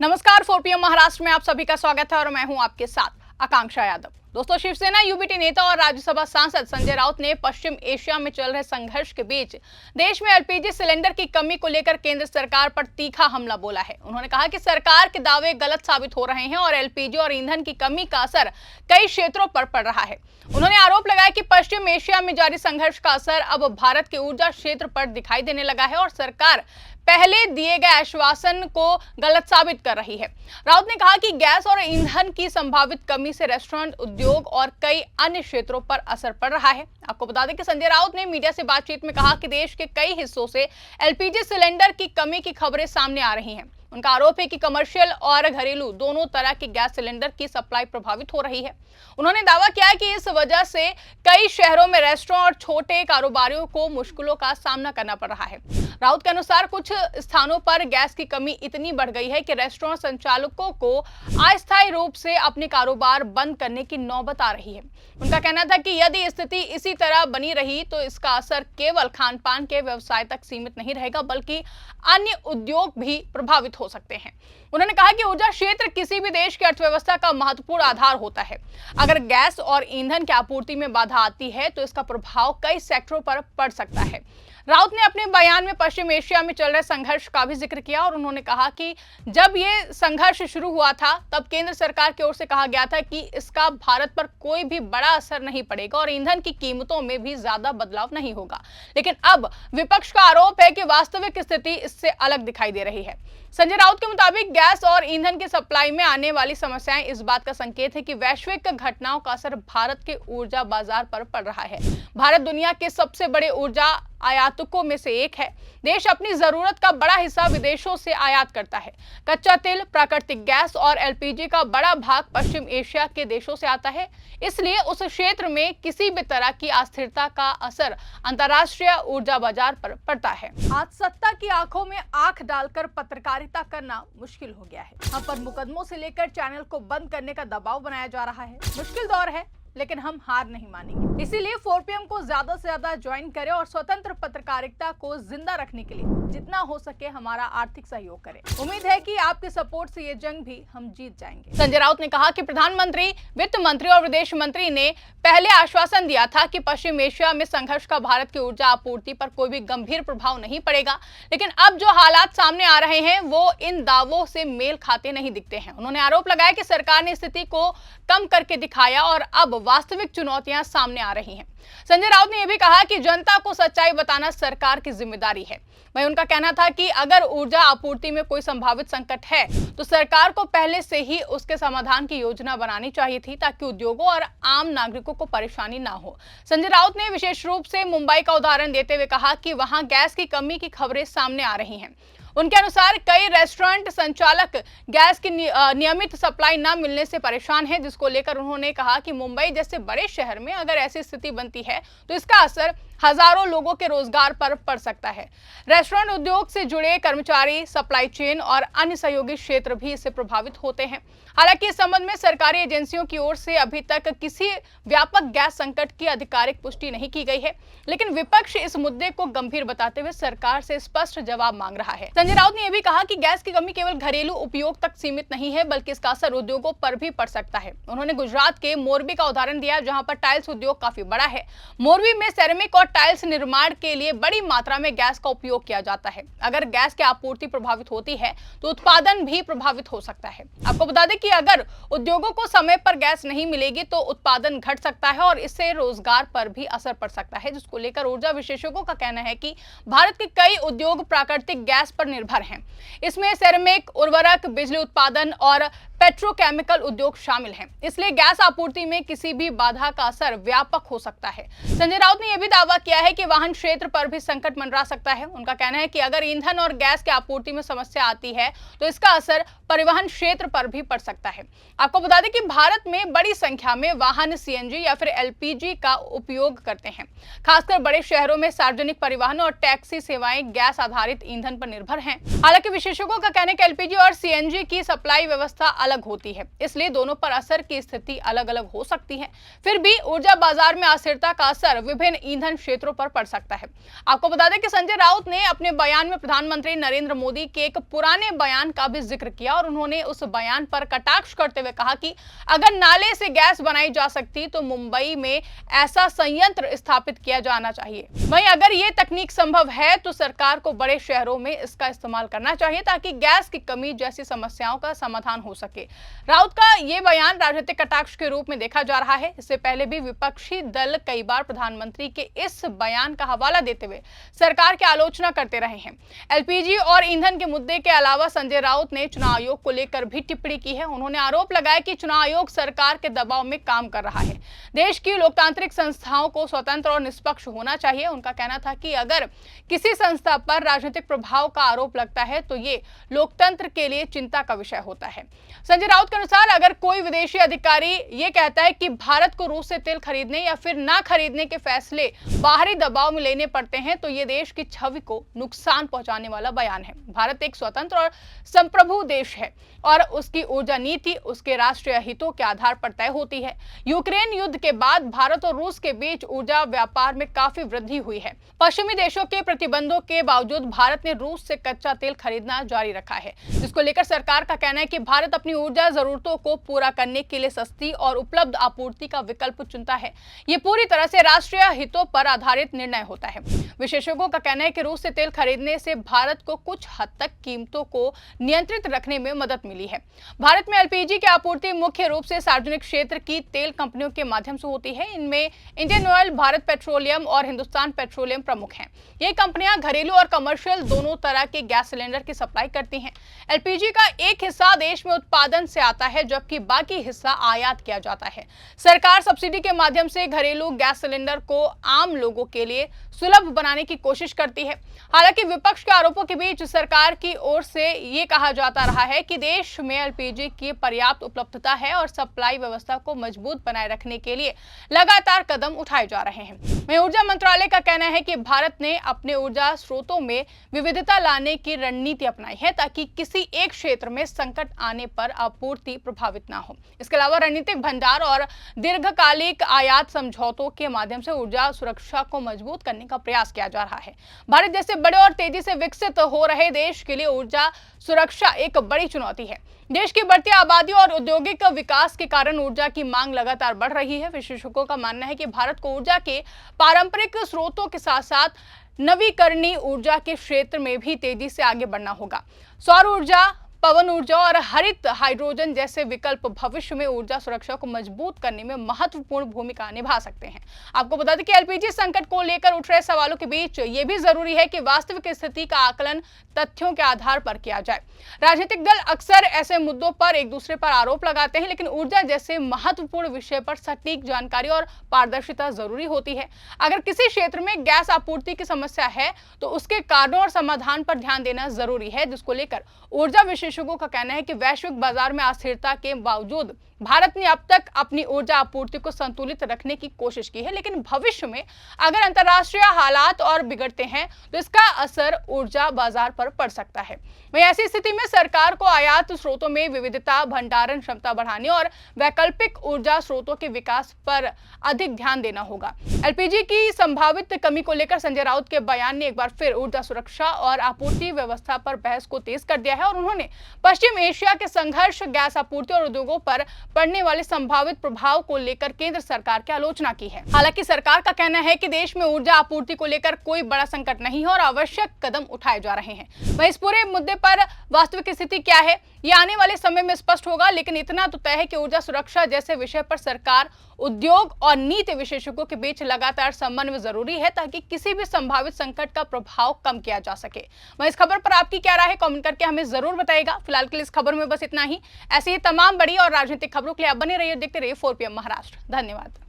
नमस्कार, 4 PM महाराष्ट्र में आप सभी का स्वागत है और मैं हूं आपके साथ आकांक्षा यादव। दोस्तों, शिवसेना यूबीटी नेता और राज्यसभा सांसद संजय राउत ने पश्चिम एशिया में चल रहे संघर्ष के बीच देश में एलपीजी सिलेंडर की कमी को लेकर केंद्र सरकार पर तीखा हमला बोला है। उन्होंने कहा कि सरकार के दावे गलत साबित हो रहे हैं और एलपीजी और ईंधन की कमी का असर कई क्षेत्रों पर पड़ रहा है। उन्होंने आरोप लगाया कि पश्चिम एशिया में जारी संघर्ष का असर अब भारत के ऊर्जा क्षेत्र पर दिखाई देने लगा है और सरकार पहले दिए गए आश्वासन को गलत साबित कर रही है। राउत ने कहा कि गैस और ईंधन की संभावित कमी से रेस्टोरेंट उद्योग और कई अन्य क्षेत्रों पर असर पड़ रहा है। आपको बता दें कि संजय राउत ने मीडिया से बातचीत में कहा कि देश के कई हिस्सों से एलपीजी सिलेंडर की कमी की खबरें सामने आ रही हैं। उनका आरोप है कि कमर्शियल और घरेलू दोनों तरह के गैस सिलेंडर की सप्लाई प्रभावित हो रही है। उन्होंने दावा किया कि इस वजह से कई शहरों में रेस्टोरेंट और छोटे कारोबारियों को मुश्किलों का सामना करना पड़ रहा है। राउत के अनुसार कुछ स्थानों पर गैस की कमी इतनी बढ़ गई है कि रेस्टोरेंट संचालकों को अस्थायी रूप से अपने कारोबार बंद करने की नौबत आ रही है। उनका कहना था कि यदि स्थिति इसी तरह बनी रही तो इसका असर केवल खान पान के व्यवसाय तक सीमित नहीं रहेगा बल्कि अन्य उद्योग भी प्रभावित हो सकते हैं। उन्होंने कहा कि ऊर्जा क्षेत्र किसी भी देश की अर्थव्यवस्था का महत्वपूर्ण आधार होता है। अगर गैस और ईंधन की आपूर्ति में बाधा आती है तो इसका प्रभाव कई सेक्टरों पर पड़ सकता है। राउत ने अपने बयान में पश्चिम एशिया में चल रहे संघर्ष का भी जिक्र किया और उन्होंने कहा कि जब ये संघर्ष शुरू हुआ था तब केंद्र सरकार की ओर से कहा गया था कि इसका भारत पर कोई भी बड़ा असर नहीं पड़ेगा और ईंधन की कीमतों में भी ज्यादा बदलाव नहीं होगा। लेकिन अब विपक्ष का आरोप है कि वास्तविक स्थिति इससे अलग दिखाई दे रही है। संजय राउत के मुताबिक गैस और ईंधन की सप्लाई में आने वाली समस्याएं इस बात का संकेत है कि वैश्विक घटनाओं का असर भारत के ऊर्जा बाजार पर पड़ रहा है। भारत दुनिया के सबसे बड़े ऊर्जा आयातकों में से एक है। देश अपनी जरूरत का बड़ा हिस्सा विदेशों से आयात करता है। कच्चा तेल, प्राकृतिक गैस और एलपीजी का बड़ा भाग पश्चिम एशिया के देशों से आता है। इसलिए उस क्षेत्र में किसी भी तरह की अस्थिरता का असर अंतर्राष्ट्रीय ऊर्जा बाजार पर पड़ता है। आज सत्ता की आंखों में आंख डालकर पत्रकारिता करना मुश्किल हो गया है। हम पर मुकदमों से लेकर चैनल को बंद करने का दबाव बनाया जा रहा है। मुश्किल दौर है लेकिन हम हार नहीं मानेंगे। इसीलिए 4 PM को ज्यादा से ज्यादा ज्वाइन करें और स्वतंत्र पत्रकारिता को जिंदा रखने के लिए जितना हो सके हमारा आर्थिक सहयोग करें। उम्मीद है कि आपके सपोर्ट से ये जंग भी हम जीत जाएंगे। संजय राउत ने कहा कि प्रधानमंत्री, वित्त मंत्री और विदेश मंत्री ने पहले आश्वासन दिया था कि पश्चिम एशिया में संघर्ष का भारत की ऊर्जा आपूर्ति पर कोई भी गंभीर प्रभाव नहीं पड़ेगा, लेकिन अब जो हालात सामने आ रहे हैं वो इन दावों से मेल खाते नहीं दिखते हैं। उन्होंने आरोप लगाया कि सरकार ने स्थिति को कम करके दिखाया और अब वास्तविक चुनौतियां सामने आ रही हैं। संजय राउत ने यह भी कहा कि जनता को सच्चाई बताना सरकार की जिम्मेदारी है। वहीं उनका कहना था कि अगर ऊर्जा आपूर्ति में कोई संभावित संकट है तो सरकार को पहले से ही उसके समाधान की योजना बनानी चाहिए थी ताकि उद्योगों और आम नागरिकों को परेशानी ना हो। संजय राउत ने विशेष रूप से मुंबई का उदाहरण देते हुए कहा कि वहां गैस की कमी की खबरें सामने आ रही हैं। उनके अनुसार कई रेस्टोरेंट संचालक गैस की नियमित सप्लाई न मिलने से परेशान हैं, जिसको लेकर उन्होंने कहा कि मुंबई जैसे बड़े शहर में अगर ऐसी स्थिति बनती है तो इसका असर हजारों लोगों के रोजगार पर पड़ सकता है। रेस्टोरेंट उद्योग से जुड़े कर्मचारी, सप्लाई चेन और अन्य सहयोगी क्षेत्र भी इससे प्रभावित होते हैं। हालांकि इस संबंध में सरकारी एजेंसियों की ओर से अभी तक किसी व्यापक गैस संकट की आधिकारिक पुष्टि नहीं की गई है, लेकिन विपक्ष इस मुद्दे को गंभीर बताते हुए सरकार से स्पष्ट जवाब मांग रहा है। संजय राउत ने यह भी कहा कि गैस की कमी केवल घरेलू उपयोग तक सीमित नहीं है बल्कि इसका असर उद्योगों पर भी पड़ सकता है। उन्होंने गुजरात के मोरबी का उदाहरण दिया, जहां पर टाइल्स उद्योग काफी बड़ा है। मोरबी में सेरेमिक और टाइल्स निर्माण के लिए बड़ी मात्रा में गैस का उपयोग किया जाता है। अगर गैस की आपूर्ति प्रभावित होती है तो उत्पादन भी प्रभावित हो सकता है। आपको बता दें कि अगर उद्योगों को समय पर गैस नहीं मिलेगी तो उत्पादन घट सकता है और इससे रोजगार पर भी असर पड़ सकता है, जिसको लेकर ऊर्जा विशेषज्ञों का कहना है कि भारत के कई उद्योग प्राकृतिक गैस पर निर्भर हैं। इसमें सेरेमिक, उर्वरक, बिजली उत्पादन और पेट्रोकेमिकल उद्योग शामिल हैं। इसलिए गैस आपूर्ति में किसी भी बाधा का असर व्यापक हो सकता है। संजय राउत ने यह भी दावा किया है कि वाहन क्षेत्र पर भी संकट मंडरा सकता है। उनका कहना है कि अगर ईंधन और गैस की आपूर्ति में समस्या आती है तो इसका असर परिवहन क्षेत्र पर भी पड़ सकता है। आपको बता दें कि भारत में बड़ी संख्या में वाहन सीएनजी या फिर एलपीजी का उपयोग करते हैं। खासकर बड़े शहरों में सार्वजनिक परिवहन और टैक्सी सेवाएं गैस आधारित ईंधन पर निर्भर हैं। हालांकि विशेषज्ञों का कहना है कि एलपीजी और सीएनजी की सप्लाई व्यवस्था अलग होती है, इसलिए दोनों पर असर की स्थिति अलग अलग हो सकती है। फिर भी ऊर्जा बाजार में अस्थिरता का असर विभिन्न ईंधन क्षेत्रों पर पड़ सकता है। आपको बता दें कि संजय राउत ने अपने बयान में प्रधानमंत्री नरेंद्र मोदी के एक पुराने बयान का भी जिक्र किया और उन्होंने उस बयान पर कटाक्ष करते हुए कहा कि अगर नाले से गैस बनाई जा सकती तो मुंबई में ऐसा संयंत्र स्थापित किया जाना चाहिए। वहीं अगर ये तकनीक संभव है तो सरकार को बड़े शहरों में इसका इस्तेमाल करना चाहिए ताकि गैस की कमी जैसी समस्याओं का समाधान हो सके। राउत का ये बयान राजनीतिक कटाक्ष के रूप में देखा जा रहा है। इससे पहले भी विपक्षी दल कई बार प्रधानमंत्री के इस बयान का हवाला देते हुए सरकार की आलोचना करते रहे हैं। एलपीजी और ईंधन के मुद्दे के अलावा संजय राउत ने चुनाव आयोग को लेकर भी टिप्पणी की है। उन्होंने आरोप लगाया कि चुनाव आयोग सरकार के दबाव में काम कर रहा है। देश की लोकतांत्रिक संस्थाओं को स्वतंत्र और निष्पक्ष होना चाहिए। उनका कहना था कि अगर किसी संस्था पर राजनीतिक प्रभाव का आरोप लगता है तो ये लोकतंत्र के लिए चिंता का विषय होता है। संजय राउत के अनुसार अगर कोई विदेशी अधिकारी ये कहता है कि भारत को रूस से तेल खरीदने या फिर ना खरीदने के फैसले बाहरी दबाव में लेने पड़ते हैं तो ये देश की छवि को नुकसान पहुंचाने वाला बयान है। भारत एक स्वतंत्र और संप्रभु देश है और उसकी ऊर्जा नीति उसके राष्ट्रीय हितों के आधार पर तय होती है। यूक्रेन युद्ध के बाद भारत और रूस के बीच ऊर्जा व्यापार में काफी वृद्धि हुई है। पश्चिमी देशों के प्रतिबंधों के बावजूद भारत ने रूस से कच्चा तेल खरीदना जारी रखा है, जिसको लेकर सरकार का कहना है कि भारत अपनी ऊर्जा जरूरतों को पूरा करने के लिए सस्ती और उपलब्ध आपूर्ति का विकल्प चुनता है। ये पूरी तरह से राष्ट्रीय हितों पर आधारित निर्णय होता है। विशेषज्ञों का कहना है कि रूस से तेल खरीदने से भारत को कुछ हद तक कीमतों को नियंत्रित रखने में मदद मिली है। भारत में एलपीजी की आपूर्ति मुख्य रूप से सार्वजनिक क्षेत्र की तेल कंपनियों के माध्यम से होती है। इनमें इंडियन ऑयल, भारत पेट्रोलियम और हिंदुस्तान पेट्रोलियम प्रमुख हैं। ये कंपनियां घरेलू और कमर्शियल दोनों तरह के गैस सिलेंडर की सप्लाई करती हैं। एलपीजी का एक हिस्सा देश में उत्पादन से आता है जबकि बाकी हिस्सा आयात किया जाता है। सरकार सब्सिडी के माध्यम से घरेलू गैस सिलेंडर को आम लोगों के लिए सुलभ बनाने की कोशिश करती है। हालांकि विपक्ष के आरोपों के बीच सरकार की ओर से ये कहा जाता रहा है कि देश में एलपीजी की पर्याप्त उपलब्धता है और सप्लाई व्यवस्था को मजबूत बनाए रखने के लिए लगातार कदम उठाए जा रहे हैं। वहीं ऊर्जा मंत्रालय का कहना है कि भारत ने अपने ऊर्जा स्रोतों में विविधता लाने की रणनीति अपनाई है ताकि किसी एक क्षेत्र में संकट आने पर आपूर्ति प्रभावित ना हो। इसके अलावा रणनीतिक भंडार और दीर्घकालिक आयात समझौतों के माध्यम से ऊर्जा सुरक्षा को मजबूत करने का प्रयास किया जा रहा है। भारत जैसे बड़े और तेजी से विकसित हो रहे देश के लिए ऊर्जा सुरक्षा एक बड़ी चुनौती है। देश की बढ़ती आबादी और औद्योगिक विकास के कारण ऊर्जा की मांग लगातार बढ़ रही है। विशेषज्ञों का मानना है कि भारत को ऊर्जा के पारंपरिक स्रोतों के साथ साथ नवीकरणीय ऊर्जा के क्षेत्र में भी तेजी से आगे बढ़ना होगा। सौर ऊर्जा, पवन ऊर्जा और हरित हाइड्रोजन जैसे विकल्प भविष्य में ऊर्जा सुरक्षा को मजबूत करने में महत्वपूर्ण भूमिका निभा सकते हैं। आपको बता दें कि एलपीजी संकट को लेकर उठ रहे सवालों के बीच ये भी जरूरी है कि वास्तविक स्थिति का आकलन तथ्यों के आधार पर किया जाए। राजनीतिक दल अक्सर ऐसे मुद्दों पर एक दूसरे पर आरोप लगाते हैं, लेकिन ऊर्जा जैसे महत्वपूर्ण विषय पर सटीक जानकारी और पारदर्शिता जरूरी होती है। अगर किसी क्षेत्र में गैस आपूर्ति की समस्या है तो उसके कारणों और समाधान पर ध्यान देना जरूरी है, जिसको लेकर ऊर्जा विशेषज्ञों का कहना है कि वैश्विक बाजार में अस्थिरता के बावजूद भारत ने अब तक अपनी ऊर्जा आपूर्ति को संतुलित रखने की कोशिश की है, लेकिन भविष्य में अगर अंतर्राष्ट्रीय हालात और बिगड़ते हैं तो इसका असर ऊर्जा बाजार पर पड़ सकता है। वहीं ऐसी स्थिति में सरकार को आयात स्रोतों में विविधता, भंडारण क्षमता बढ़ाने और वैकल्पिक ऊर्जा स्रोतों के विकास पर अधिक ध्यान देना होगा। एलपीजी की संभावित कमी को लेकर संजय राउत के बयान ने एक बार फिर ऊर्जा सुरक्षा और आपूर्ति व्यवस्था पर बहस को तेज कर दिया है और उन्होंने पश्चिम एशिया के संघर्ष, गैस आपूर्ति और उद्योगों पर पड़ने वाले संभावित प्रभाव को लेकर केंद्र सरकार की आलोचना की है। हालांकि सरकार का कहना है कि देश में ऊर्जा आपूर्ति को लेकर कोई बड़ा संकट नहीं है और आवश्यक कदम उठाए जा रहे हैं। वहीं इस पूरे मुद्दे पर वास्तविक स्थिति क्या है ये आने वाले समय में स्पष्ट होगा, लेकिन इतना तो तय है कि ऊर्जा सुरक्षा जैसे विषय पर सरकार, उद्योग और नीति विशेषज्ञों के बीच लगातार समन्वय जरूरी है ताकि किसी भी संभावित संकट का प्रभाव कम किया जा सके। वहीं इस खबर पर आपकी क्या राय है कमेंट करके हमें जरूर बताइएगा। फिलहाल के लिए इस खबर में बस इतना ही। ऐसी ही तमाम बड़ी और राजनीतिक खबरों के लिए आप बने रहिए, देखते रहिए 4PM महाराष्ट्र। धन्यवाद।